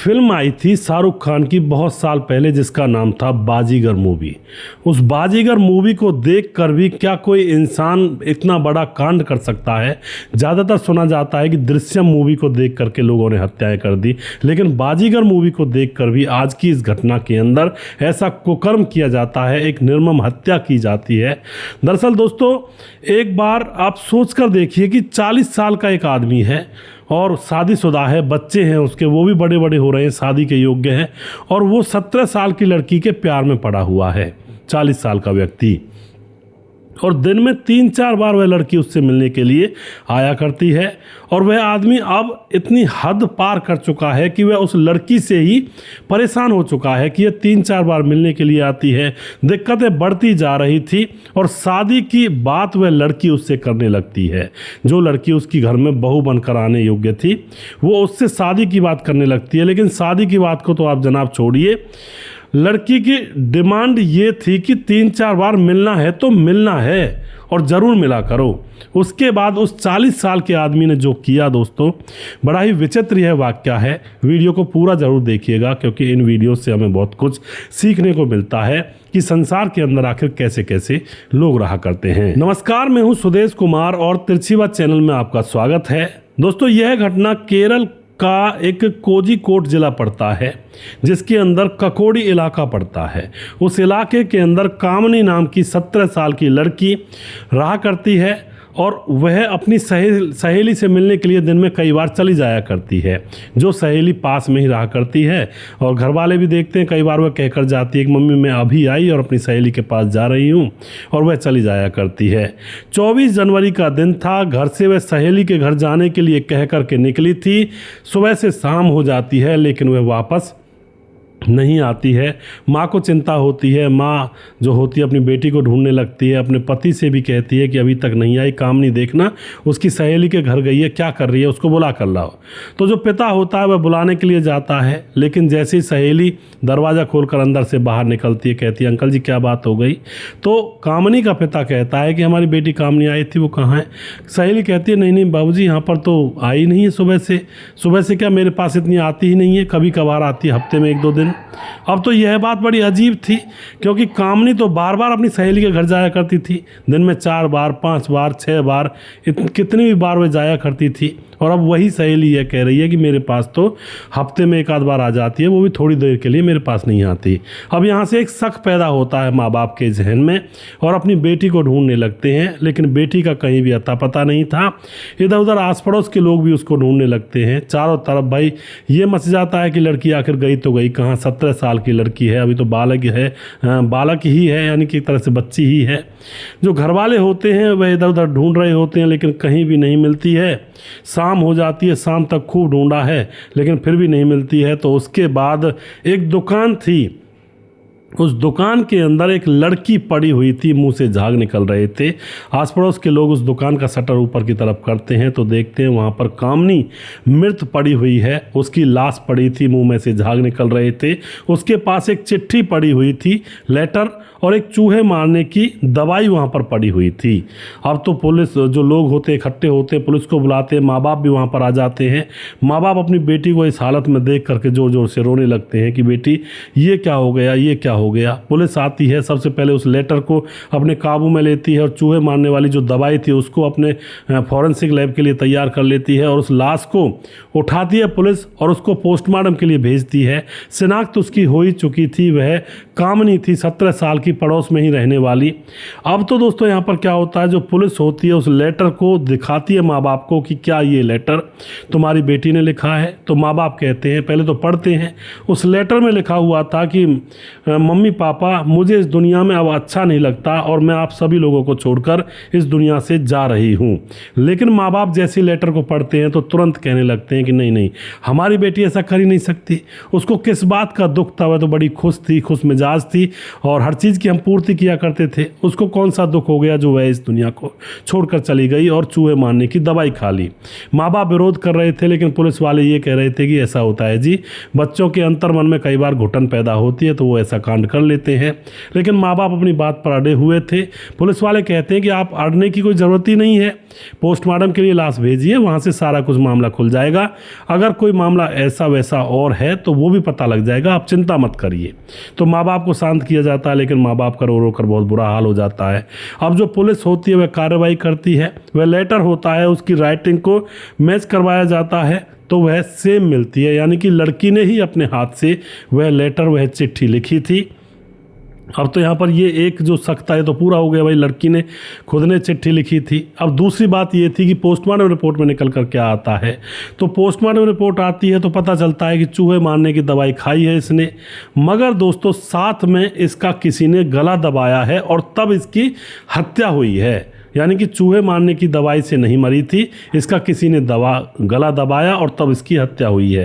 Film आई थी शाहरुख खान की बहुत साल पहले जिसका नाम था बाजीगर मूवी। उस बाजीगर मूवी को देखकर भी क्या कोई इंसान इतना बड़ा कांड कर सकता है। ज़्यादातर सुना जाता है कि दृश्यम मूवी को देख करके लोगों ने हत्याएं कर दी, लेकिन बाजीगर मूवी को देखकर भी आज की इस घटना के अंदर ऐसा कुकर्म किया जाता है, एक निर्मम हत्या की जाती है। दरअसल दोस्तों, एक बार आप सोच कर देखिए कि 40 साल का एक आदमी है और शादीशुदा है, बच्चे हैं उसके, वो भी बड़े बड़े हो रहे हैं, शादी के योग्य हैं, और वो 17 साल की लड़की के प्यार में पड़ा हुआ है। 40 साल का व्यक्ति, और दिन में 3-4 बार वह लड़की उससे मिलने के लिए आया करती है, और वह आदमी अब इतनी हद पार कर चुका है कि वह उस लड़की से ही परेशान हो चुका है कि यह 3-4 बार मिलने के लिए आती है। दिक्कतें बढ़ती जा रही थी और शादी की बात वह लड़की उससे करने लगती है। जो लड़की उसकी घर में बहू बनकर आने योग्य थी, वो उससे शादी की बात करने लगती है। लेकिन शादी की बात को तो आप जनाब छोड़िए, लड़की की डिमांड ये थी कि 3-4 बार मिलना है तो मिलना है और ज़रूर मिला करो। उसके बाद उस 40 साल के आदमी ने जो किया दोस्तों, बड़ा ही विचित्र यह वाकया है। वीडियो को पूरा ज़रूर देखिएगा, क्योंकि इन वीडियो से हमें बहुत कुछ सीखने को मिलता है कि संसार के अंदर आखिर कैसे कैसे लोग रहा करते हैं। नमस्कार, मैं हूँ सुदेश कुमार और तिरछीवाद चैनल में आपका स्वागत है। दोस्तों, यह घटना केरल का एक कोझिकोड जिला पड़ता है, जिसके अंदर ककोडी इलाका पड़ता है। उस इलाके के अंदर कामनी नाम की 17 साल की लड़की रहा करती है, और वह अपनी सहेली से मिलने के लिए दिन में कई बार चली जाया करती है। जो सहेली पास में ही रहा करती है, और घर वाले भी देखते हैं, कई बार वह कहकर जाती है कि मम्मी मैं अभी आई और अपनी सहेली के पास जा रही हूँ, और वह चली जाया करती है। 24 जनवरी का दिन था। घर से वह सहेली के घर जाने के लिए कह कर के निकली थी। सुबह से शाम हो जाती है, लेकिन वह वापस नहीं आती है। माँ को चिंता होती है। माँ जो होती है अपनी बेटी को ढूंढने लगती है। अपने पति से भी कहती है कि अभी तक नहीं आई, काम नहीं देखना, उसकी सहेली के घर गई है, क्या कर रही है, उसको बुला कर लाओ। तो जो पिता होता है वह बुलाने के लिए जाता है, लेकिन जैसे ही सहेली दरवाज़ा खोलकर अंदर से बाहर निकलती है, कहती है अंकल जी क्या बात हो गई। तो कामनी का पिता कहता है कि हमारी बेटी कामनी आई थी, वो कहाँ है। सहेली कहती है नहीं बाबूजी, यहाँ पर तो आई नहीं है सुबह से क्या मेरे पास इतनी आती ही नहीं है, कभी कभार आती है, हफ्ते में 1-2 दिन। अब तो यह बात बड़ी अजीब थी, क्योंकि कामनी तो बार बार अपनी सहेली के घर जाया करती थी। दिन में 4 बार, 5 बार, 6 बार, कितनी भी बार वह जाया करती थी। और अब वही सहेली यह कह रही है कि मेरे पास तो हफ्ते में 1-आध बार आ जाती है, वो भी थोड़ी देर के लिए, मेरे पास नहीं आती। अब यहाँ से एक शक पैदा होता है माँ बाप के जहन में, और अपनी बेटी को ढूंढने लगते हैं। लेकिन बेटी का कहीं भी अता पता नहीं था। इधर उधर आस पड़ोस के लोग भी उसको ढूंढने लगते हैं। चारों तरफ भाई ये मच जाता है कि लड़की आखिर गई तो गई कहाँ। 17 साल की लड़की है, अभी तो बालक ही है, यानी कि एक तरह से बच्ची ही है। जो घर वाले होते हैं वह इधर उधर ढूंढ रहे होते हैं, लेकिन कहीं भी नहीं मिलती है। शाम हो जाती है, शाम तक खूब ढूंढा है, लेकिन फिर भी नहीं मिलती है। तो उसके बाद एक दुकान थी, उस दुकान के अंदर एक लड़की पड़ी हुई थी, मुंह से झाग निकल रहे थे। आस पड़ोस के लोग उस दुकान का शटर ऊपर की तरफ करते हैं तो देखते हैं वहाँ पर कामनी मृत पड़ी हुई है। उसकी लाश पड़ी थी, मुंह में से झाग निकल रहे थे। उसके पास एक चिट्ठी पड़ी हुई थी, लेटर, और एक चूहे मारने की दवाई वहाँ पर पड़ी हुई थी। अब तो पुलिस, जो लोग होते इकट्ठे होते, पुलिस को बुलाते हैं, माँ बाप भी वहाँ पर आ जाते हैं। माँ बाप अपनी बेटी को इस हालत में देख करके ज़ोर ज़ोर से रोने लगते हैं कि बेटी ये क्या हो गया, ये क्या हो गया। पुलिस आती है, सबसे पहले उस लेटर को अपने काबू में लेती है, और चूहे मारने वाली जो दवाई थी उसको अपने फॉरेंसिक लैब के लिए तैयार कर लेती है, और उस लाश को उठाती है पुलिस और उसको पोस्टमार्टम के लिए भेजती है। शिनाख्त उसकी हो ही चुकी थी, वह कामनी थी, 17 साल की, पड़ोस में ही रहने वाली। अब तो दोस्तों यहाँ पर क्या होता है, जो पुलिस होती है उस लेटर को दिखाती है माँ बाप को कि क्या ये लेटर तुम्हारी बेटी ने लिखा है। तो माँ बाप कहते हैं, पहले तो पढ़ते हैं। उस लेटर में लिखा हुआ था कि मम्मी पापा, मुझे इस दुनिया में अब अच्छा नहीं लगता और मैं आप सभी लोगों को छोड़कर इस दुनिया से जा रही हूँ। लेकिन माँ बाप जैसे लेटर को पढ़ते हैं तो तुरंत कहने लगते हैं कि नहीं, हमारी बेटी ऐसा कर ही नहीं सकती। उसको किस बात का दुख था, वह तो बड़ी खुश थी, खुश मिजाज थी, और हर चीज़ की हम पूर्ति किया करते थे। उसको कौन सा दुख हो गया जो वह इस दुनिया को छोड़कर चली गई और चूहे मारने की दवाई खा ली। माँ बाप विरोध कर रहे थे, लेकिन पुलिस वाले ये कह रहे थे कि ऐसा होता है जी, बच्चों के अंतर मन में कई बार घुटन पैदा होती है, तो वो ऐसा कांड कांड कर लेते हैं। लेकिन माँ बाप अपनी बात पर अड़े हुए थे। पुलिस वाले कहते हैं कि आप अड़ने की कोई ज़रूरत ही नहीं है, पोस्टमार्टम के लिए लाश भेजिए, वहाँ से सारा कुछ मामला खुल जाएगा। अगर कोई मामला ऐसा वैसा और है तो वो भी पता लग जाएगा, आप चिंता मत करिए। तो माँ बाप को शांत किया जाता है, लेकिन माँ बाप का रो रो कर बहुत बुरा हाल हो जाता है। अब जो पुलिस होती है वह कार्रवाई करती है, वह लेटर होता है, उसकी राइटिंग को मैच करवाया जाता है तो वह सेम मिलती है, यानी कि लड़की ने ही अपने हाथ से वह लेटर, वह चिट्ठी लिखी थी। अब तो यहाँ पर ये एक जो सकता है तो पूरा हो गया, भाई लड़की ने खुद ने चिट्ठी लिखी थी। अब दूसरी बात ये थी कि पोस्टमार्टम रिपोर्ट में निकल कर क्या आता है। तो पोस्टमार्टम रिपोर्ट आती है तो पता चलता है कि चूहे मारने की दवाई खाई है इसने, मगर दोस्तों साथ में इसका किसी ने गला दबाया है और तब इसकी हत्या हुई है। यानी कि चूहे मारने की दवाई से नहीं मरी थी, इसका किसी ने गला दबाया और तब इसकी हत्या हुई है।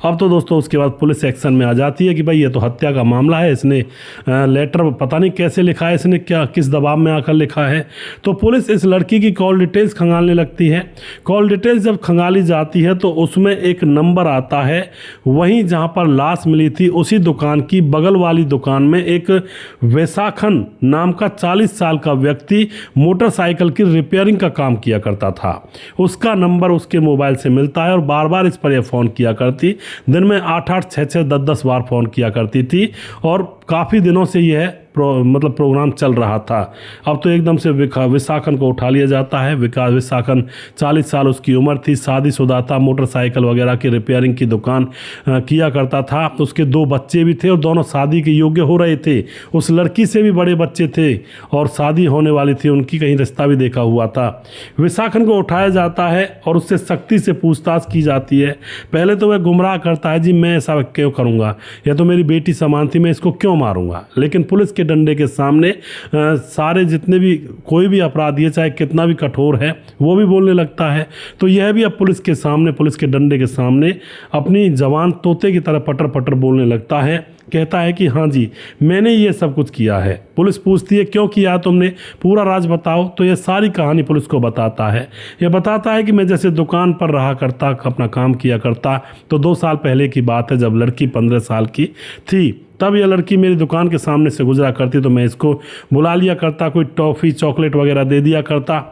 अब तो दोस्तों उसके बाद पुलिस एक्शन में आ जाती है कि भाई ये तो हत्या का मामला है, इसने लेटर पता नहीं कैसे लिखा है, इसने क्या किस दबाव में आकर लिखा है। तो पुलिस इस लड़की की कॉल डिटेल्स खंगालने लगती है। कॉल डिटेल्स जब खंगाली जाती है तो उसमें एक नंबर आता है, वहीं जहाँ पर लाश मिली थी उसी दुकान की बगल वाली दुकान में एक वैसाखन नाम का 40 साल का व्यक्ति मोटरसाइकिल की रिपेयरिंग का काम किया करता था। उसका नंबर उसके मोबाइल से मिलता है और बार बार इस पर यह फ़ोन किया करती, दिन में 8-8, 6-6, 10-10 बार फ़ोन किया करती थी और काफ़ी दिनों से यह प्रोग्राम चल रहा था। अब तो एकदम से विशाखन को उठा लिया जाता है। विशाखन 40 साल उसकी उम्र थी, शादीशुदा था, मोटरसाइकिल वगैरह की रिपेयरिंग की दुकान किया करता था। उसके 2 बच्चे भी थे और दोनों शादी के योग्य हो रहे थे। उस लड़की से भी बड़े बच्चे थे और शादी होने वाली थी, उनकी कहीं रिश्ता भी देखा हुआ था। विशाखन को उठाया जाता है और उससे सख्ती से पूछताछ की जाती है। पहले तो वह गुमराह करता है, जी मैं ऐसा क्यों करूँगा, यह तो मेरी बेटी समान थी, मैं इसको क्यों मारूंगा। लेकिन पुलिस के डंडे के सामने सारे जितने भी कोई भी अपराधी है, चाहे कितना भी कठोर है, वो भी बोलने लगता है। तो यह भी अब पुलिस के सामने, पुलिस के डंडे के सामने अपनी जवान तोते की तरह पटर पटर बोलने लगता है। कहता है कि हाँ जी मैंने ये सब कुछ किया है। पुलिस पूछती है क्यों किया तुमने, पूरा राज बताओ। तो ये सारी कहानी पुलिस को बताता है। ये बताता है कि मैं जैसे दुकान पर रहा करता, अपना काम किया करता, तो 2 साल पहले की बात है जब लड़की 15 साल की थी, तब यह लड़की मेरी दुकान के सामने से गुजरा करती तो मैं इसको बुला लिया करता, कोई टॉफ़ी चॉकलेट वगैरह दे दिया करता,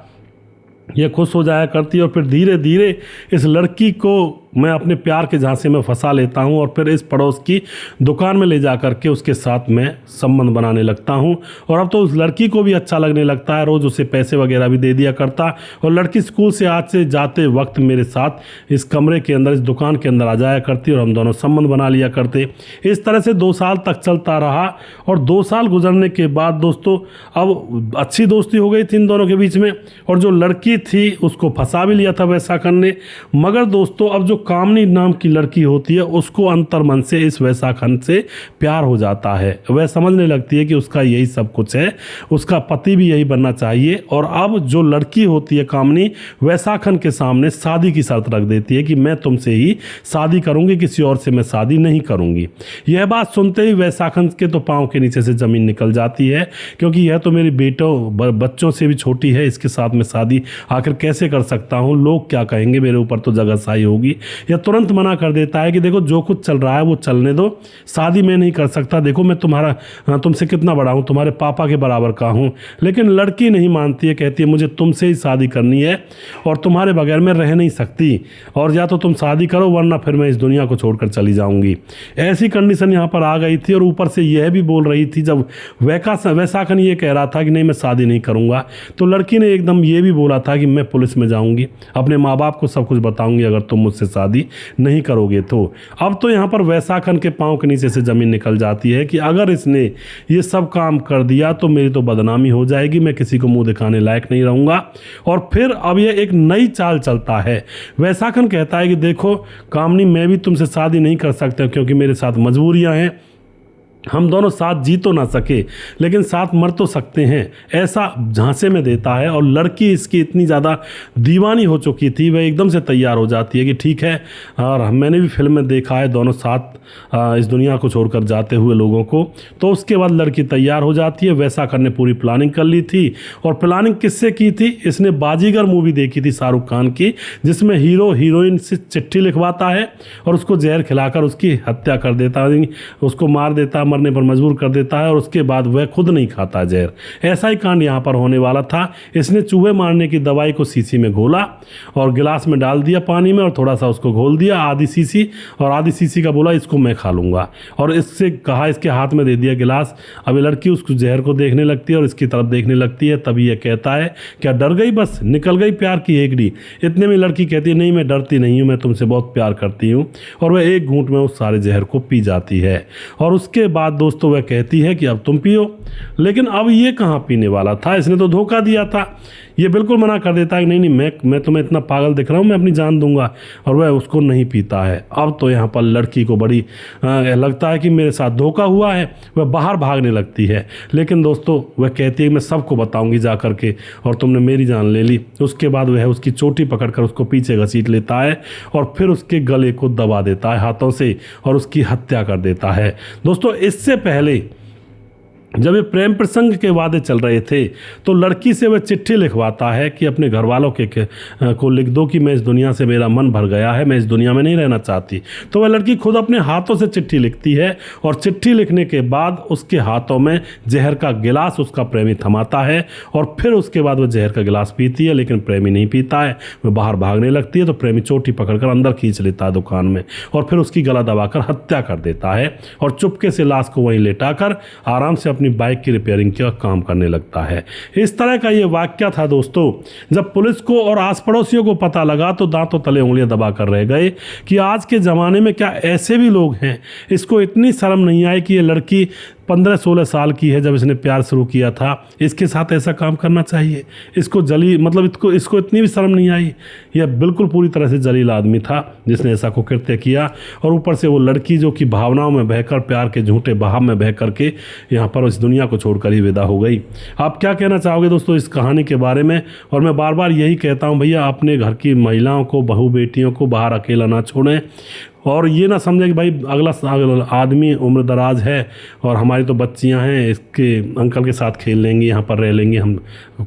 यह खुश हो जाया करती और फिर धीरे धीरे इस लड़की को मैं अपने प्यार के झांसे में फंसा लेता हूं और फिर इस पड़ोस की दुकान में ले जा कर के उसके साथ मैं संबंध बनाने लगता हूं। और अब तो उस लड़की को भी अच्छा लगने लगता है, रोज़ उसे पैसे वगैरह भी दे दिया करता और लड़की स्कूल से आज से जाते वक्त मेरे साथ इस कमरे के अंदर, इस दुकान के अंदर आ जाया करती और हम दोनों संबंध बना लिया करते। इस तरह से 2 साल तक चलता रहा और 2 साल गुजरने के बाद दोस्तों अब अच्छी दोस्ती हो गई थी इन दोनों के बीच में और जो लड़की थी उसको फंसा भी लिया था वैसाखन ने। मगर दोस्तों अब जो कामनी नाम की लड़की होती है उसको अंतर्मन से इस वैसाखन से प्यार हो जाता है। वह समझने लगती है कि उसका यही सब कुछ है, उसका पति भी यही बनना चाहिए। और अब जो लड़की होती है कामनी, वैसाखन के सामने शादी की शर्त रख देती है कि मैं तुमसे ही शादी करूंगी, किसी और से मैं शादी नहीं करूंगी। यह बात सुनते ही वैसाखन के तो पाँव के नीचे से ज़मीन निकल जाती है, क्योंकि यह तो मेरी बच्चों से भी छोटी है, इसके साथ में शादी आखिर कैसे कर सकता हूँ, लोग क्या कहेंगे, मेरे ऊपर तो जगहसाई होगी। यह तुरंत मना कर देता है कि देखो जो कुछ चल रहा है वो चलने दो, शादी मैं नहीं कर सकता, देखो मैं तुमसे कितना बड़ा हूँ, तुम्हारे पापा के बराबर का हूँ। लेकिन लड़की नहीं मानती है, कहती है मुझे तुमसे ही शादी करनी है और तुम्हारे बगैर मैं रह नहीं सकती, और या तो तुम शादी करो वरना फिर मैं इस दुनिया को छोड़कर चली जाऊंगी। ऐसी कंडीशन यहाँ पर आ गई थी और ऊपर से यह भी बोल रही थी, जब वैसाखन ये कह रहा था कि नहीं मैं शादी नहीं करूँगा, तो लड़की ने एकदम ये भी बोला था कि मैं पुलिस में जाऊँगी, अपने माँ बाप को सब कुछ बताऊँगी अगर तुम मुझसे शादी नहीं करोगे तो। अब तो यहाँ पर वैसाखन के पाँव के नीचे से ज़मीन निकल जाती है कि अगर इसने ये सब काम कर दिया तो मेरी तो बदनामी हो जाएगी, मैं किसी को मुंह दिखाने लायक नहीं रहूँगा। और फिर अब ये एक नई चाल चलता है। वैसाखन कहता है कि देखो कामनी, मैं भी तुमसे शादी नहीं कर सकता क्योंकि मेरे साथ मजबूरियाँ हैं, हम दोनों साथ जी तो ना सके लेकिन साथ मर तो सकते हैं, ऐसा झांसे में देता है। और लड़की इसकी इतनी ज़्यादा दीवानी हो चुकी थी, वह एकदम से तैयार हो जाती है कि ठीक है, और मैंने भी फिल्म में देखा है दोनों साथ इस दुनिया को छोड़कर जाते हुए लोगों को। तो उसके बाद लड़की तैयार हो जाती है। वैसाखन ने पूरी प्लानिंग कर ली थी और प्लानिंग किससे की थी, इसने बाजीगर मूवी देखी थी शाहरुख खान की, जिसमें हीरो हीरोइन से चिट्ठी लिखवाता है और उसको जहर खिलाकर उसकी हत्या कर देता है, उसको मार देता, मरने पर मजबूर कर देता है और उसके बाद वह खुद नहीं खाता जहर। ऐसा ही कांड यहाँ पर होने वाला था। इसने चूहे मारने की दवाई को शीशी में घोला और गिलास में डाल दिया पानी में और थोड़ा सा उसको घोल दिया आधी शीशी, और आधी शीशी का बोला इसको मैं खा लूँगा, और इससे कहा इसके हाथ में दे दिया गिलास। अब ये लड़की उसको जहर को देखने लगती है और इसकी तरफ देखने लगती है। तभी यह कहता है क्या डर गई, बस निकल गई प्यार की हेकड़ी। इतने में लड़की कहती है नहीं मैं डरती नहीं हूँ, मैं तुमसे बहुत प्यार करती हूँ, और वह एक घूंट में उस सारे जहर को पी जाती है। और उसके बाद दोस्तों वह कहती है कि अब तुम पियो। लेकिन अब ये कहाँ पीने वाला था, इसने तो धोखा दिया था। ये बिल्कुल मना कर देता है कि नहीं मैं तुम्हें इतना पागल दिख रहा हूँ, मैं अपनी जान दूंगा, और वह उसको नहीं पीता है। अब तो यहाँ पर लड़की को बड़ी लगता है कि मेरे साथ धोखा हुआ है, वह बाहर भागने लगती है। लेकिन दोस्तों वह कहती है कि मैं सबको बताऊंगी जा करके, और तुमने मेरी जान ले ली। उसके बाद वह उसकी चोटी पकड़कर उसको पीछे घसीट लेता है और फिर उसके गले को दबा देता है हाथों से और उसकी हत्या कर देता है। दोस्तों इससे पहले जब ये प्रेम प्रसंग के वादे चल रहे थे तो लड़की से वह चिट्ठी लिखवाता है कि अपने घर वालों को लिख दो कि मैं इस दुनिया से मेरा मन भर गया है, मैं इस दुनिया में नहीं रहना चाहती। तो वह लड़की खुद अपने हाथों से चिट्ठी लिखती है और चिट्ठी लिखने के बाद उसके हाथों में जहर का गिलास उसका प्रेमी थमाता है और फिर उसके बाद वह जहर का गिलास पीती है, लेकिन प्रेमी नहीं पीता है। वह बाहर भागने लगती है तो प्रेमी चोटी पकड़कर अंदर खींच लेता है दुकान में और फिर उसकी गला दबाकर हत्या कर देता है और चुपके से लाश को वहीं लेटाकर आराम से अपनी बाइक की रिपेयरिंग का काम करने लगता है। इस तरह का ये वाकया था दोस्तों। जब पुलिस को और आस पड़ोसियों को पता लगा तो दांतों तले उंगलियां दबा कर रह गए कि आज के ज़माने में क्या ऐसे भी लोग हैं। इसको इतनी शर्म नहीं आई कि ये लड़की 15-16 साल की है जब इसने प्यार शुरू किया था, इसके साथ ऐसा काम करना चाहिए। इसको इसको इतनी भी शर्म नहीं आई। यह बिल्कुल पूरी तरह से जलील आदमी था जिसने ऐसा को कृत्य किया, और ऊपर से वो लड़की जो कि भावनाओं में बहकर प्यार के झूठे बहाव में बह करके यहाँ पर इस दुनिया को छोड़कर ही विदा हो गई। आप क्या कहना चाहोगे दोस्तों इस कहानी के बारे में? और मैं बार बार यही कहता हूँ भैया, अपने घर की महिलाओं को, बहू बेटियों को बाहर अकेला ना छोड़ें और ये ना समझें कि भाई अगला आदमी उम्र दराज है और हमारी तो बच्चियां हैं, इसके अंकल के साथ खेल लेंगी, यहाँ पर रह लेंगी, हम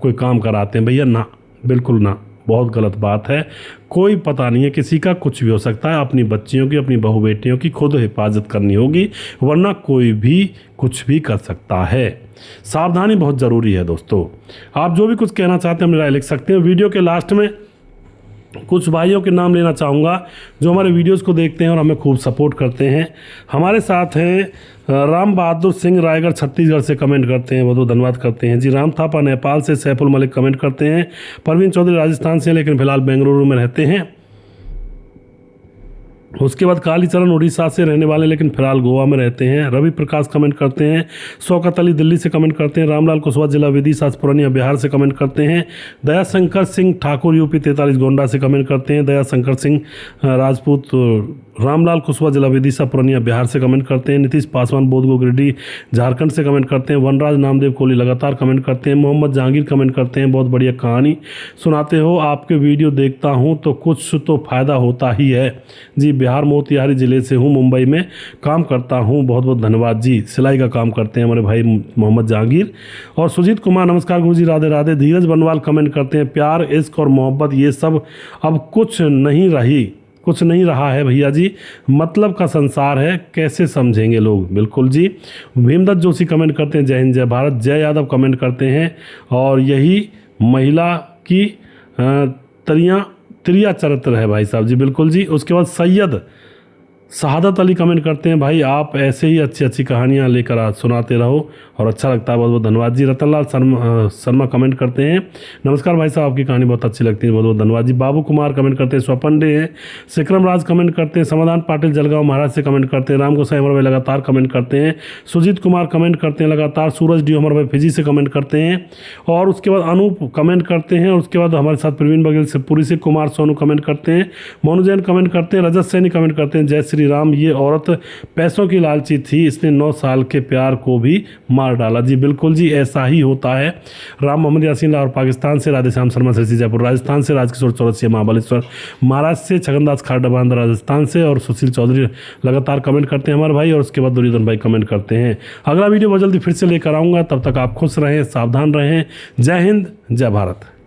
कोई काम कराते हैं। भैया ना, बिल्कुल ना, बहुत गलत बात है। कोई पता नहीं है किसी का, कुछ भी हो सकता है। अपनी बच्चियों की, अपनी बहू बेटियों की खुद हिफाजत करनी होगी, वरना कोई भी कुछ भी कर सकता है। सावधानी बहुत ज़रूरी है दोस्तों। आप जो भी कुछ कहना चाहते हैं अपनी राय लिख सकते हैं। वीडियो के लास्ट में कुछ भाइयों के नाम लेना चाहूँगा जो हमारे वीडियोस को देखते हैं और हमें खूब सपोर्ट करते हैं। हमारे साथ हैं राम बहादुर सिंह, रायगढ़ छत्तीसगढ़ से कमेंट करते हैं, बहुत बहुत धन्यवाद करते हैं जी। राम थापा नेपाल से, सैफुल मलिक कमेंट करते हैं। परवीन चौधरी राजस्थान से लेकिन फिलहाल बेंगलुरु में रहते हैं। उसके बाद कालीचरण उड़ीसा से रहने वाले लेकिन फिलहाल गोवा में रहते हैं। रवि प्रकाश कमेंट करते हैं। शौकत अली दिल्ली से कमेंट करते हैं। रामलाल कुशवाहा जिला विदिशा पुरानिया बिहार से कमेंट करते हैं। दयाशंकर सिंह ठाकुर यूपी 43 गोंडा से कमेंट करते हैं। दयाशंकर सिंह राजपूत रामलाल कुशवाहा जिला विदिशा पुरानिया बिहार से कमेंट करते हैं। नीतीश पासवान बोधगो गिरिडीह झारखंड से कमेंट करते हैं। वनराज नामदेव कोहली लगातार कमेंट करते हैं। मोहम्मद जहांगीर कमेंट करते हैं, बहुत बढ़िया कहानी सुनाते हो, आपके वीडियो देखता हूँ तो कुछ तो फ़ायदा होता ही है जी। बिहार मोतिहारी ज़िले से हूँ, मुंबई में काम करता हूँ, बहुत बहुत धन्यवाद जी। सिलाई का काम करते हैं हमारे भाई मोहम्मद जहांगीर। और सुजीत कुमार नमस्कार गुरु जी, राधे राधे। धीरज बनवाल कमेंट करते हैं, प्यार इश्क और मोहब्बत ये सब अब कुछ नहीं रहा है भैया जी, मतलब का संसार है, कैसे समझेंगे लोग। बिल्कुल जी। भीमदत्त जोशी कमेंट करते हैं, जय हिंद जय भारत। जय यादव कमेंट करते हैं, और यही महिला की त्रिया चरित्र है भाई साहब जी, बिल्कुल जी। उसके बाद सैयद शहादत अली कमेंट करते हैं, भाई आप ऐसे ही अच्छी अच्छी कहानियाँ लेकर सुनाते रहो और अच्छा लगता है, बहुत बहुत धन्यवाद जी। रतनलाल शर्मा कमेंट करते हैं, नमस्कार भाई साहब, आपकी कहानी बहुत अच्छी लगती है, बहुत बहुत धन्यवाद जी। बाबू कुमार कमेंट करते हैं, स्वपन डे हैं। सिक्रम राज कमेंट करते हैं। समाधान पाटिल जलगांव महाराज से कमेंट करते हैं। राम गोसाई हमारे भाई लगातार कमेंट करते हैं। सुजीत कुमार कमेंट करते हैं लगातार। सूरज डी हमारे भाई फिजी से कमेंट करते हैं। और उसके बाद अनूप कमेंट करते हैं। और उसके बाद हमारे साथ प्रवीण बघेल से पुरी से कुमार सोनू कमेंट करते हैं। मोनू जैन कमेंट करते हैं। रजत सैनी कमेंट करते हैं, जय श्री राम, ये औरत पैसों की लालची थी, इसने 9 साल के प्यार को भी मार डाला जी। बिल्कुल जी, ऐसा ही होता है। राम मोहम्मद यासीन लाहौर पाकिस्तान से, राधेश्याम शर्मा सिरसी जयपुर राजस्थान से, राजकिशोर चौरसिया महाबलेश्वर महाराष्ट्र से, छगनदास खारडा बांद्रा राजस्थान से, और सुशील चौधरी लगातार कमेंट करते हैं हमारे भाई। और उसके बाद दुर्योधन भाई कमेंट करते हैं। अगला वीडियो बहुत जल्दी फिर से लेकर आऊँगा, तब तक आप खुश रहें, सावधान रहें। जय हिंद जय भारत।